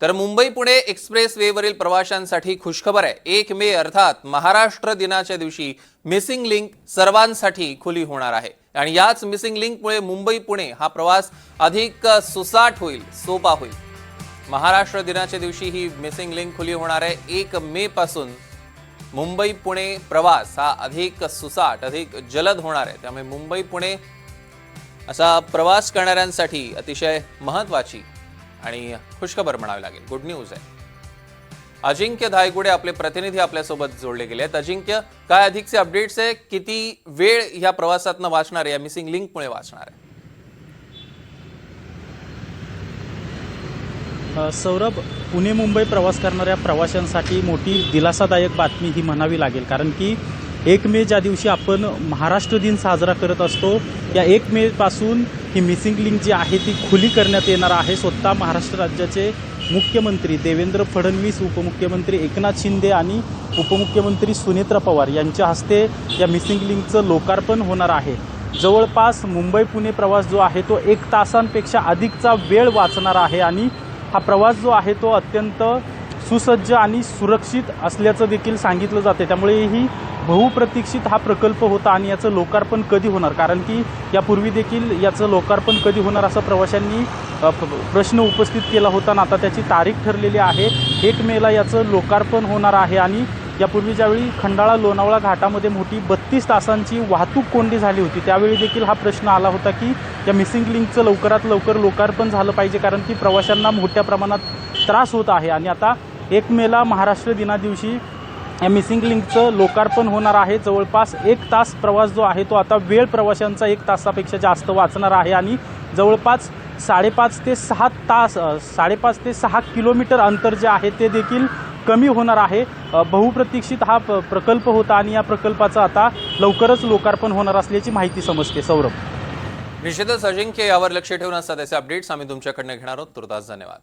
तर मुंबई पुणे एक्सप्रेस वेवरील प्रवाशांसाठी खुशखबर आहे। 1 मे अर्थात महाराष्ट्र दिनाच्या दिवशी मिसिंग लिंक सर्वांसाठी खुली होणार आहे आणि याच मिसिंग लिंकमुळे मुंबई पुणे हा प्रवास अधिक सुसाट होईल, सोपा होईल। महाराष्ट्र दिनाच्या दिवशी ही मिसिंग लिंक खुली होणार आहे। 1 मे पासून मुंबई पुणे प्रवास हा अधिक सुसाट, अधिक जलद होणार आहे। त्यामुळे मुंबई पुणे असा प्रवास करणाऱ्यांसाठी अतिशय महत्त्वाची आणि खुशखबर म्हणावी लागेल, गुड न्यूज आहे। अजिंक्य धायगुडे आपले प्रतिनिधी आपल्यासोबत जोडले गेले आहेत। अजिंक्य, काय अधिकचे अपडेट्स आहे? किती वेळ या प्रवासातनं वाचणार आहे, या मिसिंग लिंकमुळे वाचणार आहे? सौरभ, पुणे मुंबई प्रवास करणाऱ्या प्रवाशांसाठी मोठी दिलासादायक बातमी ही म्हणावी लागेल, कारण की 1 मे ज्या दिवशी आपण महाराष्ट्र दिन साजरा करत असतो, या 1 मे पासून ही मिसिंग लिंक जी आहे ती खुली करण्यात येणार आहे। स्वतः महाराष्ट्र राज्याचे मुख्यमंत्री देवेंद्र फडणवीस, उपमुख्यमंत्री एकनाथ शिंदे आणि उपमुख्यमंत्री सुनेत्रा पवार यांच्या हस्ते या मिसिंग लिंकचं लोकार्पण होणार आहे। जवळपास मुंबई पुणे प्रवास जो आहे तो 1 तासांपेक्षा अधिकचा वेळ वाचणार आहे आणि हा प्रवास जो आहे तो अत्यंत सुसज्ज आणि सुरक्षित असल्याचं देखील सांगितलं जाते। त्यामुळे ही बहुप्रतीक्षित हा प्रकल्प होता आणि याचं लोकार्पण कधी होणार, कारण की यापूर्वी देखील याचं लोकार्पण कधी होणार असं प्रवाशांनी प्रश्न उपस्थित केला होता आणि आता त्याची तारीख ठरलेली आहे। 1 मेला याचं लोकार्पण होणार आहे आणि यापूर्वी ज्यावेळी खंडाळा लोणावळा घाटामध्ये मोठी 32 तासांची वाहतूक कोंडी झाली होती, त्यावेळी देखील हा प्रश्न आला होता की या मिसिंग लिंकचं लवकरात लवकर लोकार्पण झालं पाहिजे, कारण की प्रवाशांना मोठ्या प्रमाणात त्रास होत आहे। आणि आता 1 मेला महाराष्ट्र दिनादिवशी या मिसिंग लिंकचं लोकार्पण होणार आहे। जवळपास 1 तास प्रवास जो आहे तो आता वेळ प्रवाशांचा 1 तासापेक्षा जास्त वाचणार आहे आणि जवळपास 5.5 ते 6 तास 5.5 ते 6 किलोमीटर अंतर जे आहे ते देखील कमी होणार आहे। बहुप्रतीक्षित हा प्रकल्प होता आणि या प्रकल्पाचं आता लवकरच लोकार्पण होणार असल्याची माहिती समजते। सौरभ, निश्चितच अजिंक्य, यावर लक्ष ठेवून असतात त्याचे अपडेट्स आम्ही तुमच्याकडनं घेणार आहोत। तुर्तास धन्यवाद।